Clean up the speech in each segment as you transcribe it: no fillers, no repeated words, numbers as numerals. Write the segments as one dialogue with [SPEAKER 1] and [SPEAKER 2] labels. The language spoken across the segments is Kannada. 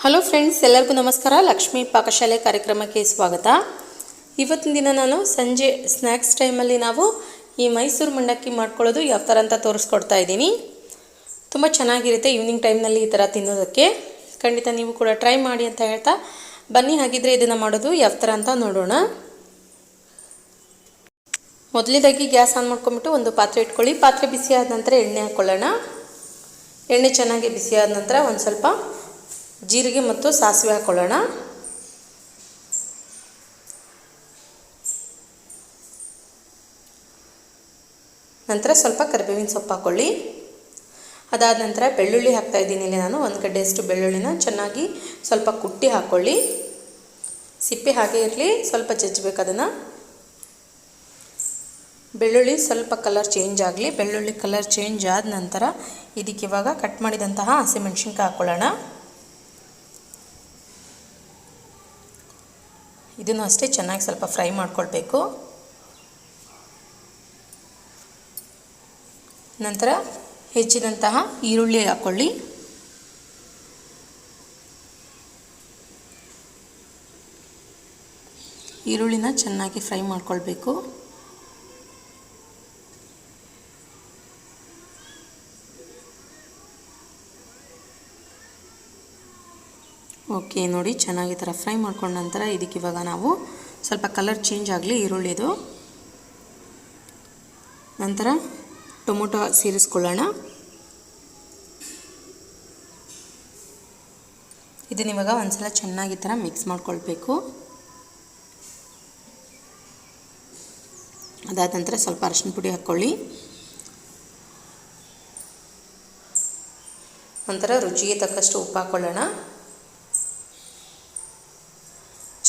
[SPEAKER 1] ಹಲೋ ಫ್ರೆಂಡ್ಸ್, ಎಲ್ಲರಿಗೂ ನಮಸ್ಕಾರ. ಲಕ್ಷ್ಮೀ ಪಾಕಶಾಲೆ ಕಾರ್ಯಕ್ರಮಕ್ಕೆ ಸ್ವಾಗತ. ಇವತ್ತಿನ ದಿನ ನಾನು ಸಂಜೆ ಸ್ನ್ಯಾಕ್ಸ್ ಟೈಮಲ್ಲಿ ನಾವು ಈ ಮೈಸೂರು ಮಂಡಕ್ಕಿ ಮಾಡ್ಕೊಳ್ಳೋದು ಯಾವ ಥರ ಅಂತ ತೋರಿಸ್ಕೊಡ್ತಾ ಇದ್ದೀನಿ. ತುಂಬ ಚೆನ್ನಾಗಿರುತ್ತೆ ಈವ್ನಿಂಗ್ ಟೈಮ್ನಲ್ಲಿ ಈ ಥರ ತಿನ್ನೋದಕ್ಕೆ. ಖಂಡಿತ ನೀವು ಕೂಡ ಟ್ರೈ ಮಾಡಿ ಅಂತ ಹೇಳ್ತಾ ಬನ್ನಿ, ಹಾಗಿದ್ರೆ ಇದನ್ನು ಮಾಡೋದು ಯಾವ ಥರ ಅಂತ ನೋಡೋಣ. ಮೊದಲನೇದಾಗಿ ಗ್ಯಾಸ್ ಆನ್ ಮಾಡ್ಕೊಂಬಿಟ್ಟು ಒಂದು ಪಾತ್ರೆ ಇಟ್ಕೊಳ್ಳಿ. ಪಾತ್ರೆ ಬಿಸಿ ಆದ ನಂತರ ಎಣ್ಣೆ ಹಾಕ್ಕೊಳ್ಳೋಣ. ಎಣ್ಣೆ ಚೆನ್ನಾಗಿ ಬಿಸಿ ಆದ ನಂತರ ಒಂದು ಸ್ವಲ್ಪ ಜೀರಿಗೆ ಮತ್ತು ಸಾಸಿವೆ ಹಾಕ್ಕೊಳ್ಳೋಣ. ನಂತರ ಸ್ವಲ್ಪ ಕರಿಬೇವಿನ ಸೊಪ್ಪು ಹಾಕ್ಕೊಳ್ಳಿ. ಅದಾದ ನಂತರ ಬೆಳ್ಳುಳ್ಳಿ ಹಾಕ್ತಾ ಇದ್ದೀನಿ. ಇಲ್ಲಿ ನಾನು ಒಂದು ಗಡ್ಡೆಯಷ್ಟು ಬೆಳ್ಳುಳ್ಳಿನ ಚೆನ್ನಾಗಿ ಸ್ವಲ್ಪ ಕುಟ್ಟಿ ಹಾಕ್ಕೊಳ್ಳಿ. ಸಿಪ್ಪೆ ಹಾಗೆ ಇರಲಿ, ಸ್ವಲ್ಪ ಜಜ್ಜಬೇಕು ಅದನ್ನು. ಬೆಳ್ಳುಳ್ಳಿ ಸ್ವಲ್ಪ ಕಲರ್ ಚೇಂಜ್ ಆಗಲಿ. ಬೆಳ್ಳುಳ್ಳಿ ಕಲರ್ ಚೇಂಜ್ ಆದ ನಂತರ ಇದಕ್ಕೆ ಇವಾಗ ಕಟ್ ಮಾಡಿದಂತಹ ಹಸಿಮೆಣಸಿನ್ಕಾಯಿ ಹಾಕ್ಕೊಳ್ಳೋಣ. ಇದನ್ನು ಅಷ್ಟೇ ಚೆನ್ನಾಗಿ ಸ್ವಲ್ಪ ಫ್ರೈ ಮಾಡ್ಕೊಳ್ಬೇಕು. ನಂತರ ಹೆಚ್ಚಿದಂತಹ ಈರುಳ್ಳಿ ಹಾಕ್ಕೊಳ್ಳಿ. ಈರುಳ್ಳಿನ ಚೆನ್ನಾಗಿ ಫ್ರೈ ಮಾಡ್ಕೊಳ್ಬೇಕು. ಓಕೆ, ನೋಡಿ ಚೆನ್ನಾಗಿ ಥರ ಫ್ರೈ ಮಾಡ್ಕೊಂಡ ನಂತರ ಇದಕ್ಕೆ ಇವಾಗ ನಾವು ಸ್ವಲ್ಪ ಕಲರ್ ಚೇಂಜ್ ಆಗಲಿ ಈರುಳ್ಳಿದು. ನಂತರ ಟೊಮೊಟೊ ಸೇರಿಸ್ಕೊಳ್ಳೋಣ. ಇದನ್ನ ಇವಾಗ ಒಂದ್ಸಲ ಚೆನ್ನಾಗಿ ಥರ ಮಿಕ್ಸ್ ಮಾಡ್ಕೊಳ್ಬೇಕು. ಅದಾದ ನಂತರ ಸ್ವಲ್ಪ ಅರಿಶಿನ ಪುಡಿ ಹಾಕ್ಕೊಳ್ಳಿ. ನಂತರ ರುಚಿಗೆ ತಕ್ಕಷ್ಟು ಉಪ್ಪು ಹಾಕ್ಕೊಳ್ಳೋಣ.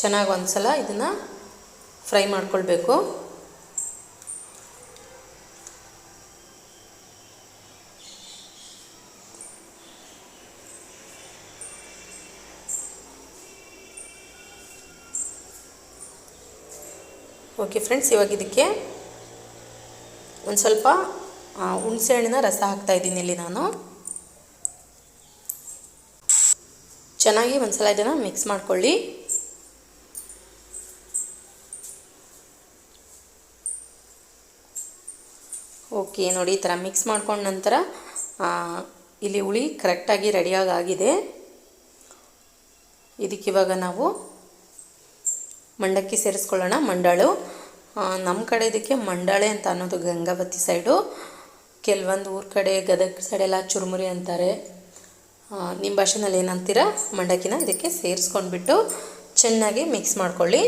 [SPEAKER 1] ಚೆನ್ನಾಗಿ ಒಂದು ಸಲ ಇದನ್ನು ಫ್ರೈ ಮಾಡ್ಕೊಳ್ಬೇಕು. ಓಕೆ ಫ್ರೆಂಡ್ಸ್, ಇವಾಗ ಇದಕ್ಕೆ ಒಂದು ಸ್ವಲ್ಪ ಹುಣಸೆ ಹಣ್ಣಿನ ರಸ ಹಾಕ್ತಾ ಇದ್ದೀನಿ ಇಲ್ಲಿ ನಾನು. ಚೆನ್ನಾಗಿ ಒಂದು ಸಲ ಇದನ್ನು ಮಿಕ್ಸ್ ಮಾಡ್ಕೊಳ್ಳಿ. ಓಕೆ, ನೋಡಿ ಈ ಥರ ಮಿಕ್ಸ್ ಮಾಡ್ಕೊಂಡ ನಂತರ ಇಲ್ಲಿ ಹುಳಿ ಕರೆಕ್ಟಾಗಿ ರೆಡಿಯಾಗಿದೆ. ಇದಕ್ಕಿವಾಗ ನಾವು ಮಂಡಕ್ಕಿ ಸೇರಿಸ್ಕೊಳ್ಳೋಣ. ಮಂಡಾಳು, ನಮ್ಮ ಕಡೆ ಇದಕ್ಕೆ ಮಂಡಾಳೆ ಅಂತ ಅನ್ನೋದು ಗಂಗಾವತಿ ಸೈಡು. ಕೆಲವೊಂದು ಊರ ಕಡೆ ಗದಗ ಸೈಡೆಲ್ಲ ಚುರುಮುರಿ ಅಂತಾರೆ. ನಿಮ್ಮ ಭಾಷೆನಲ್ಲಿ ಏನಂತೀರ ಮಂಡಕ್ಕಿನ ಇದಕ್ಕೆ ಸೇರಿಸ್ಕೊಂಡ್ಬಿಟ್ಟು ಚೆನ್ನಾಗಿ ಮಿಕ್ಸ್ ಮಾಡ್ಕೊಳ್ಳಿ.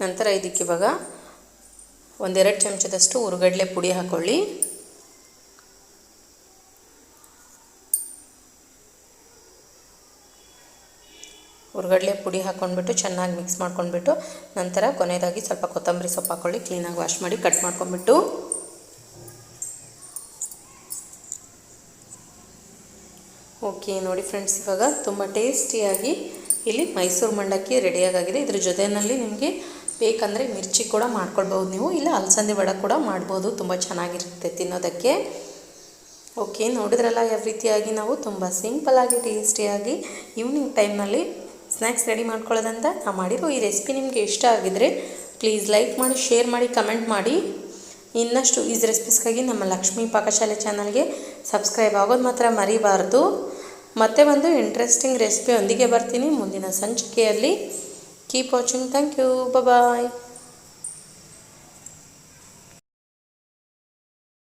[SPEAKER 1] ನಂತರ ಇದಕ್ಕೆ ಇವಾಗ ಒಂದೆರಡು ಚಮಚದಷ್ಟು ಹುರ್ಗಡ್ಲೆ ಪುಡಿ ಹಾಕ್ಕೊಳ್ಳಿ. ಹುರ್ಗಡ್ಲೆ ಪುಡಿ ಹಾಕ್ಕೊಂಡ್ಬಿಟ್ಟು ಚೆನ್ನಾಗಿ ಮಿಕ್ಸ್ ಮಾಡ್ಕೊಂಡ್ಬಿಟ್ಟು ನಂತರ ಕೊನೆಯದಾಗಿ ಸ್ವಲ್ಪ ಕೊತ್ತಂಬರಿ ಸೊಪ್ಪು ಹಾಕ್ಕೊಳ್ಳಿ. ಕ್ಲೀನಾಗಿ ವಾಶ್ ಮಾಡಿ ಕಟ್ ಮಾಡ್ಕೊಂಡ್ಬಿಟ್ಟು. ಓಕೆ, ನೋಡಿ ಫ್ರೆಂಡ್ಸ್, ಇವಾಗ ತುಂಬ ಟೇಸ್ಟಿಯಾಗಿ ಇಲ್ಲಿ ಮೈಸೂರು ಮಂಡಕ್ಕಿ ರೆಡಿಯಾಗಿದೆ. ಇದ್ರ ಜೊತೆಯಲ್ಲಿ ನಿಮಗೆ ಬೇಕಂದರೆ ಮಿರ್ಚಿ ಕೂಡ ಮಾಡ್ಕೊಳ್ಬೋದು ನೀವು, ಇಲ್ಲ ಅಲಸಂದೆ ವಡೆ ಕೂಡ ಮಾಡ್ಬೋದು. ತುಂಬ ಚೆನ್ನಾಗಿರುತ್ತೆ ತಿನ್ನೋದಕ್ಕೆ. ಓಕೆ, ನೋಡಿದ್ರಲ್ಲ ಯಾವ ರೀತಿಯಾಗಿ ನಾವು ತುಂಬ ಸಿಂಪಲ್ಲಾಗಿ ಟೇಸ್ಟಿಯಾಗಿ ಈವ್ನಿಂಗ್ ಟೈಮ್ನಲ್ಲಿ ಸ್ನ್ಯಾಕ್ಸ್ ರೆಡಿ ಮಾಡ್ಕೊಳ್ಳೋದಂತ ನಾವು ಮಾಡಿರೋ ಈ ರೆಸಿಪಿ ನಿಮಗೆ ಇಷ್ಟ ಆಗಿದ್ದರೆ ಪ್ಲೀಸ್ ಲೈಕ್ ಮಾಡಿ, ಶೇರ್ ಮಾಡಿ, ಕಮೆಂಟ್ ಮಾಡಿ. ಇನ್ನಷ್ಟು ಈಸಿ ರೆಸಿಪೀಸ್ಗಾಗಿ ನಮ್ಮ ಲಕ್ಷ್ಮೀ ಪಾಕಶಾಲೆ ಚಾನಲ್ಗೆ ಸಬ್ಸ್ಕ್ರೈಬ್ ಆಗೋದು ಮಾತ್ರ ಮರಿಬಾರ್ದು. ಮತ್ತೆ ಒಂದು ಇಂಟ್ರೆಸ್ಟಿಂಗ್ ರೆಸಿಪಿಯೊಂದಿಗೆ ಬರ್ತೀನಿ ಮುಂದಿನ ಸಂಚಿಕೆಯಲ್ಲಿ. Keep watching. Thank you. Bye.